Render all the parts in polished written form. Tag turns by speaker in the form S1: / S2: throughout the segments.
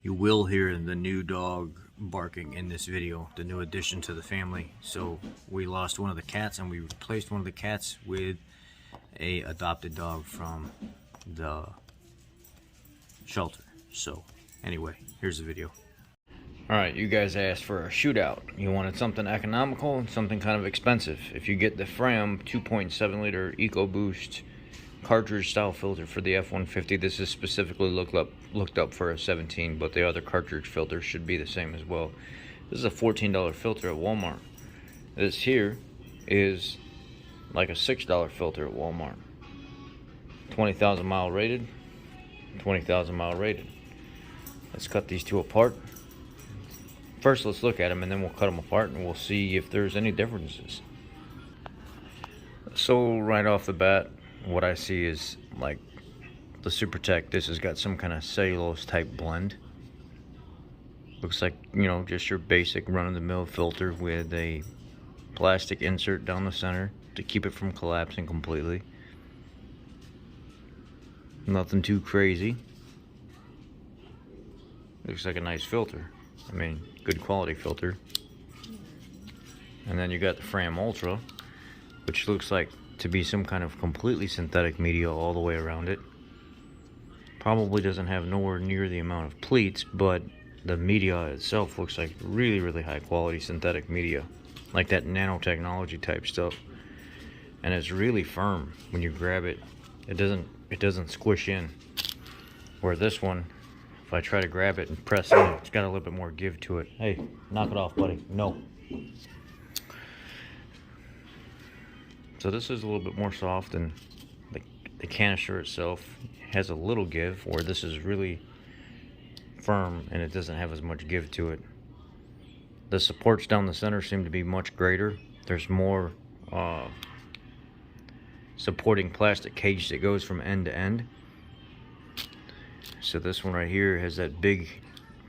S1: You will hear the new dog barking in this video, the new addition to the family. So we lost one of the cats and we replaced one of the cats with a adopted dog from the shelter. So anyway, here's the video. Alright, you guys asked for a shootout. You wanted something economical and something kind of expensive. If you get the Fram 2.7 liter Ecoboost cartridge style filter for the F-150, this is specifically looked up for a 17, but the other cartridge filters should be the same as well. This is a $14 filter at Walmart. This here is like a $6 filter at Walmart. 20,000 mile rated, 20,000 mile rated. Let's cut these two apart. First, let's look at them and then we'll cut them apart and we'll see if there's any differences. So right off the bat, what I see is like the SuperTech. This has got some kind of cellulose type blend. Looks like, you know, just your basic run-of-the-mill filter with a plastic insert down the center to keep it from collapsing completely. Nothing too crazy. Looks like a nice filter. I mean, good quality filter. And then you got the Fram Ultra, which looks like to be some kind of completely synthetic media all the way around it. Probably doesn't have nowhere near the amount of pleats, but the media itself looks like really high quality synthetic media, like that nanotechnology type stuff. And it's really firm when you grab it. It doesn't squish in. Where this one, if I try to grab it and press in, it's got a little bit more give to it. Hey, knock it off, buddy. No. So this is a little bit more soft, and the canister itself has a little give, where this is really firm and it doesn't have as much give to it. The supports down the center seem to be much greater. There's more supporting plastic cage that goes from end to end. So this one right here has that big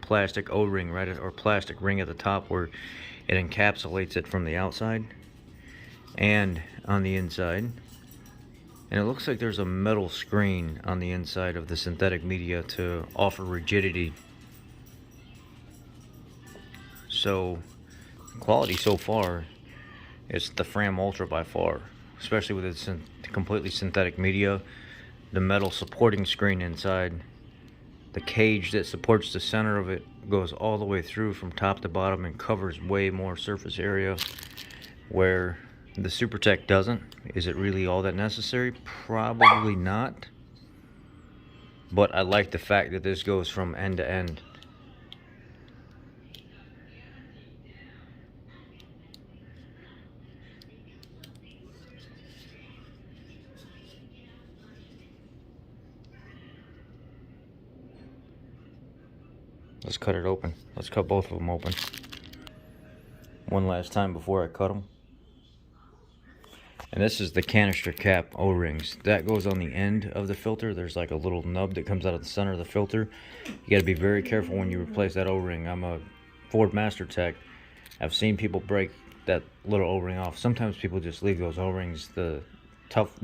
S1: plastic O-ring or plastic ring at the top where it encapsulates it from the outside and on the inside. And it looks like there's a metal screen on the inside of the synthetic media to offer rigidity. So quality so far is the Fram Ultra by far, especially with its completely synthetic media, the metal supporting screen inside, the cage that supports the center of it goes all the way through from top to bottom and covers way more surface area, where the SuperTech doesn't. Is it really all that necessary? Probably not. But I like the fact that this goes from end to end. Let's cut it open. Let's cut both of them open one last time before I cut them. And this is the canister cap O-rings. That goes on the end of the filter. There's like a little nub that comes out of the center of the filter. You got to be very careful when you replace that O-ring. I'm a Ford Master Tech. I've seen people break that little O-ring off. Sometimes people just leave those O-rings, the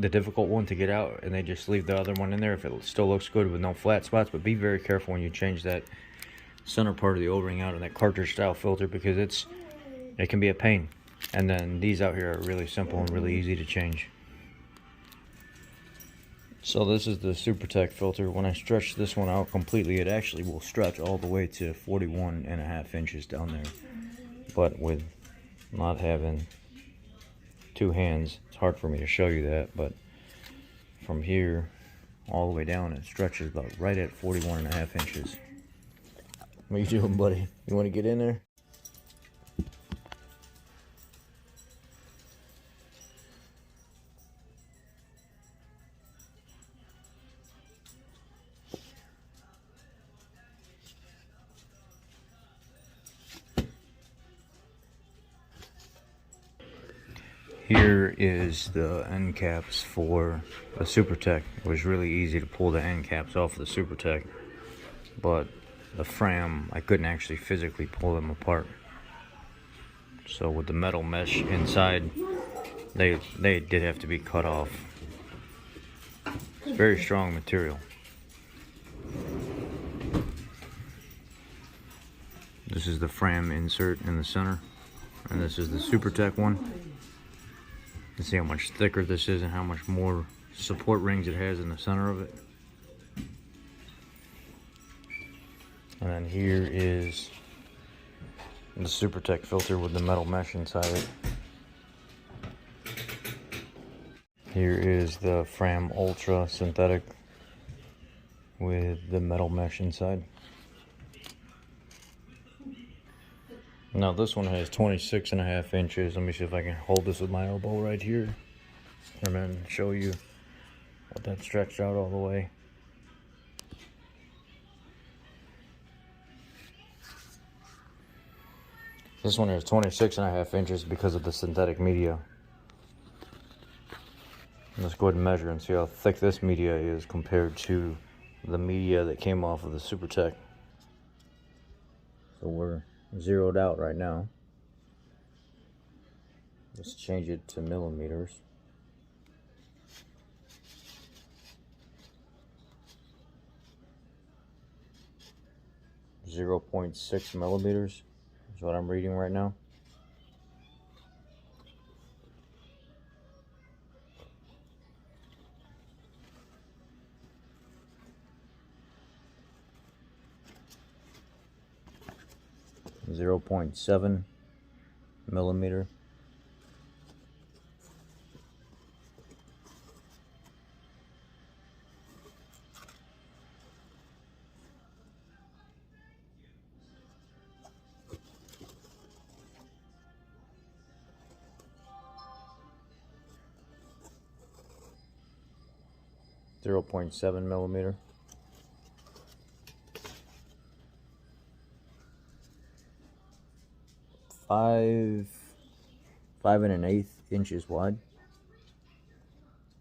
S1: difficult one to get out, and they just leave the other one in there if it still looks good with no flat spots. But be very careful when you change that center part of the O-ring out in that cartridge style filter, because it can be a pain. And then these out here are really simple and really easy to change. So this is the SuperTech filter. When I stretch this one out completely, it actually will stretch all the way to 41.5 inches down there. But with not having two hands, it's hard for me to show you that, but from here all the way down it stretches about right at 41.5 inches. What are you doing, buddy? You want to get in there? Here is the end caps for the SuperTech. It was really easy to pull the end caps off of the SuperTech, but the Fram, I couldn't actually physically pull them apart. So with the metal mesh inside, they did have to be cut off. It's very strong material. This is the Fram insert in the center, and this is the SuperTech one. You can see how much thicker this is and how much more support rings it has in the center of it. And then here is the SuperTech filter with the metal mesh inside it. Here is the Fram Ultra synthetic with the metal mesh inside. Now this one has 26.5 inches. Let me see if I can hold this with my elbow right here and then show you what that stretched out all the way. This one has 26.5 inches because of the synthetic media. Let's go ahead and measure and see how thick this media is compared to the media that came off of the SuperTech. So we're zeroed out right now. Let's change it to millimeters. .6 millimeters is what I'm reading right now. .7 millimeter. .7 millimeter. 5 1/8 inches wide,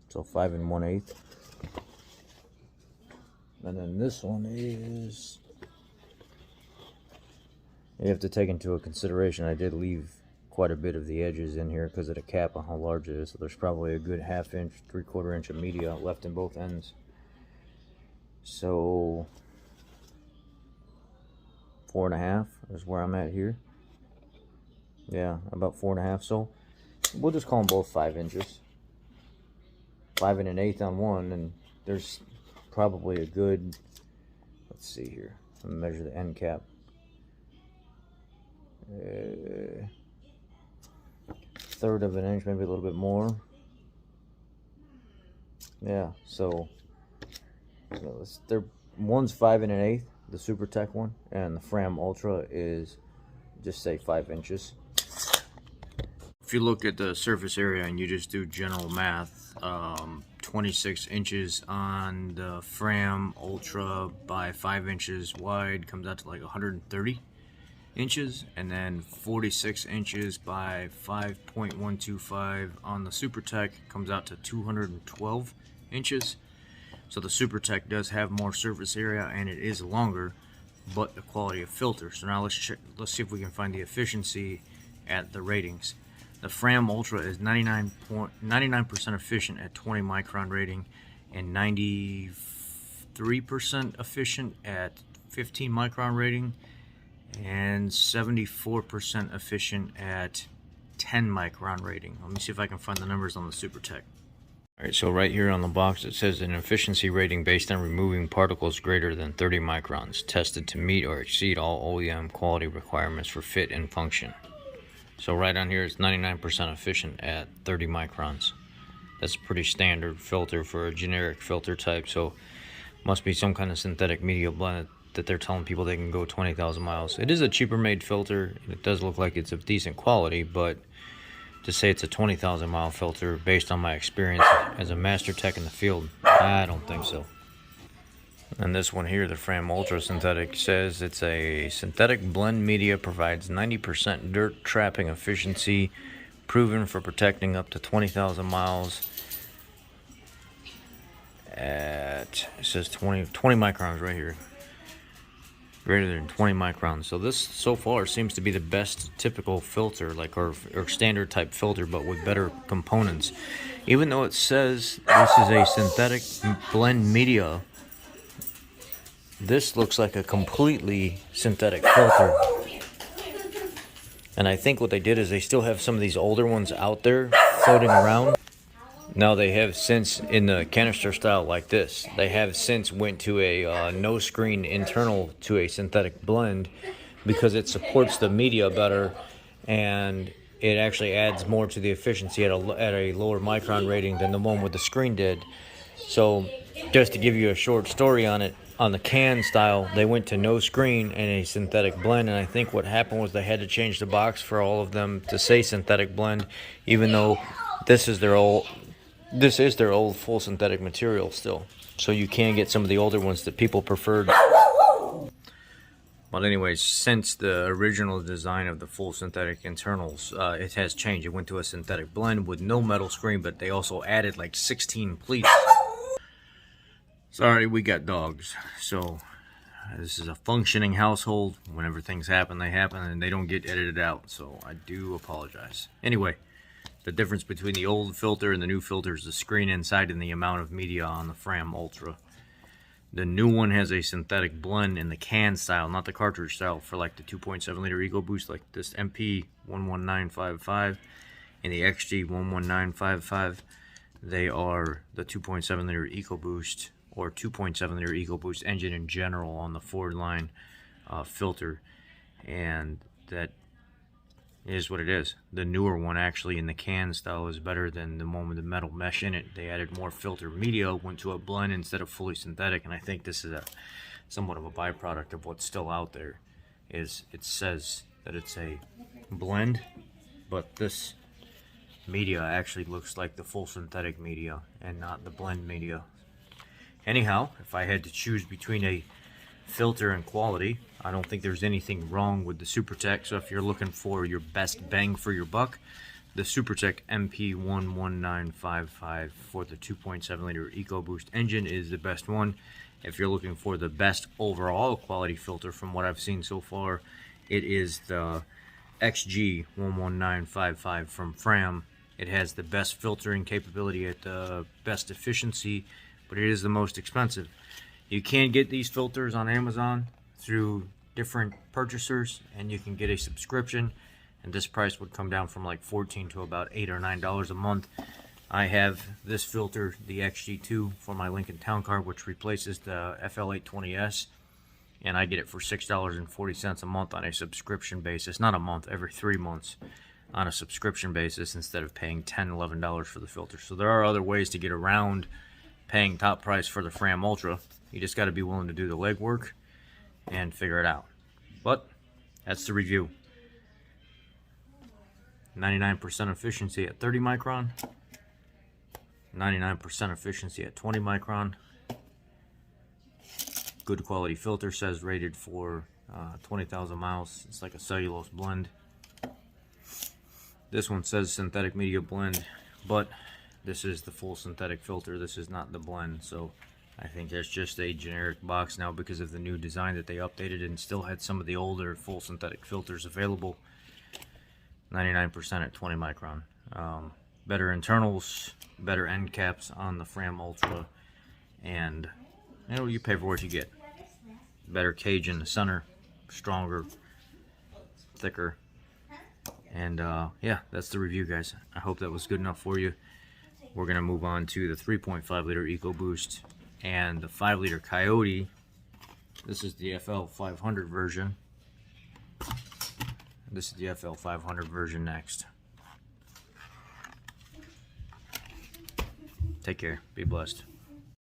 S1: so 5 1/8. And then this one is, you have to take into consideration I did leave quite a bit of the edges in here because of the cap on how large it is, so there's probably a good 1/2 inch, 3/4 inch of media left in both ends. So 4 1/2 is where I'm at here. Yeah, about 4 1/2. So we'll just call them both 5 inches. 5 1/8 on one, and there's probably a good, let's see here, let me measure the end cap. 1/3 of an inch, maybe a little bit more. Yeah, so one's 5 1/8, the SuperTech one, and the Fram Ultra is, just say, 5 inches. If you look at the surface area and you just do general math, 26 inches on the Fram Ultra by 5 inches wide comes out to like 130 inches, and then 46 inches by 5.125 on the SuperTech comes out to 212 inches. So the SuperTech does have more surface area and it is longer, but the quality of filter. So now let's see if we can find the efficiency at the ratings. The Fram Ultra is 99% efficient at 20 micron rating and 93% efficient at 15 micron rating and 74% efficient at 10 micron rating. Let me see if I can find the numbers on the SuperTech. Alright, so right here on the box it says an efficiency rating based on removing particles greater than 30 microns, tested to meet or exceed all OEM quality requirements for fit and function. So right on here it's 99% efficient at 30 microns. That's a pretty standard filter for a generic filter type, so must be some kind of synthetic media blend that they're telling people they can go 20,000 miles. It is a cheaper made filter. It does look like it's of decent quality, but to say it's a 20,000 mile filter based on my experience as a master tech in the field, I don't think so. And this one here, the Fram Ultra Synthetic, says it's a synthetic blend media, provides 90% dirt trapping efficiency, proven for protecting up to 20,000 miles at, it says 20 microns right here. Greater than 20 microns. So this so far seems to be the best typical filter, like our standard type filter, but with better components. Even though it says this is a synthetic blend media, this looks like a completely synthetic filter. And I think what they did is they still have some of these older ones out there floating around. Now they have since, in the canister style like this, they have since went to a no screen internal to a synthetic blend because it supports the media better, and it actually adds more to the efficiency at a lower micron rating than the one with the screen did. So just to give you a short story on it, on the can style, they went to no screen and a synthetic blend, and I think what happened was they had to change the box for all of them to say synthetic blend, even though this is their old full synthetic material still. So you can get some of the older ones that people preferred. But anyways, since the original design of the full synthetic internals, it has changed. It went to a synthetic blend with no metal screen, but they also added like 16 pleats. Sorry, we got dogs. So this is a functioning household. Whenever things happen, they happen, and they don't get edited out. So I do apologize. Anyway, the difference between the old filter and the new filter is the screen inside and the amount of media on the Fram Ultra. The new one has a synthetic blend in the can style, not the cartridge style, for like the 2.7 liter Ecoboost, like this MP 11955 and the XG 11955. They are the 2.7 liter Ecoboost, or 2.7 liter Ecoboost engine in general on the Ford line filter, and that is what it is. The newer one actually in the can style is better than the one with the metal mesh in it. They added more filter media, went to a blend instead of fully synthetic, and I think this is somewhat of a byproduct of what's still out there. Is it says that it's a blend, but this media actually looks like the full synthetic media and not the blend media. Anyhow, if I had to choose between a filter and quality, I don't think there's anything wrong with the SuperTech. So if you're looking for your best bang for your buck, the SuperTech MP11955 for the 2.7 liter Ecoboost engine is the best one. If you're looking for the best overall quality filter from what I've seen so far, it is the XG11955 from Fram. It has the best filtering capability at the best efficiency, but it is the most expensive. You can get these filters on Amazon through different purchasers, and you can get a subscription, and this price would come down from like $14 to about $8 or $9 a month. I have this filter, the XG2, for my Lincoln Town Car, which replaces the FL820S, and I get it for $6.40 a month on a subscription basis. Not a month, every 3 months on a subscription basis, instead of paying $10, $11 for the filter. So there are other ways to get around paying top price for the Fram Ultra. You just got to be willing to do the legwork and figure it out. But that's the review. 99% efficiency at 30 micron, 99% efficiency at 20 micron. Good quality filter, says rated for 20,000 miles. It's like a cellulose blend. This one says synthetic media blend, but this is the full synthetic filter. This is not the blend, so I think that's just a generic box now because of the new design that they updated and still had some of the older full synthetic filters available. 99% at 20 micron. Better internals, better end caps on the Fram Ultra, and you know, you pay for what you get. Better cage in the center, stronger, thicker, and yeah, that's the review, guys. I hope that was good enough for you. We're gonna move on to the 3.5 liter Ecoboost and the 5 liter Coyote. This is the FL500 version. This is the FL500 version next. Take care. Be blessed.